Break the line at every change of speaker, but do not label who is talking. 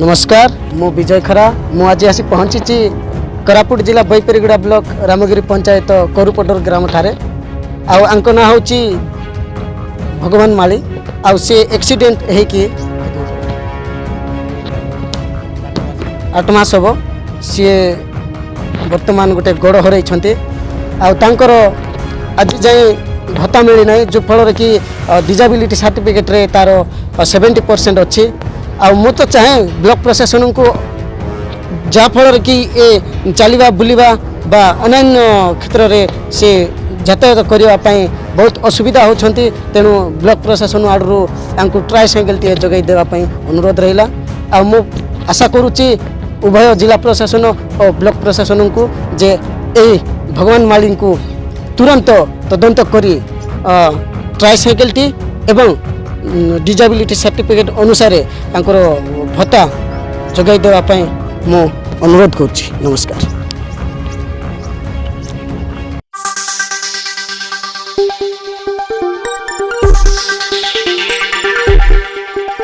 नमस्कार मु विजय खरा मु आज आसी पहुँची कोरापुट जिला बैपेरीगुड़ा ब्लॉक रामगिरी पंचायत करुपटर ग्राम ठारे आंक ना हूँ भगवान माली आउ से एक्सीडेंट है कि 8 मास हम सी बर्तमान गोटे गोड़ हर आज जाए भत्ता मिली ना जो फल कि डिजाबिलिटी सर्टिफिकेट रे तार 70% अच्छी मु तो चाहे ब्लॉक प्रशासन को जहाँफल कि ए चलवा बुलवा बा अन्य क्षेत्र में से यातायात करने बहुत असुविधा होती तेणु ब्लॉक प्रशासन आड़ू ट्राइसाइकेल टी जगै देवाई अनुरोध रहा मु आशा करुच्ची उभय जिला प्रशासन और ब्लॉक प्रशासन को जे ए भगवान माली को तुरंत तदंत करी ट्राइसाइकेल टी एवं डिजाबिलिटी सर्टिफिकेट अनुसार भत्ता जगै देवाई मु अनुरोध करुच्ची। नमस्कार।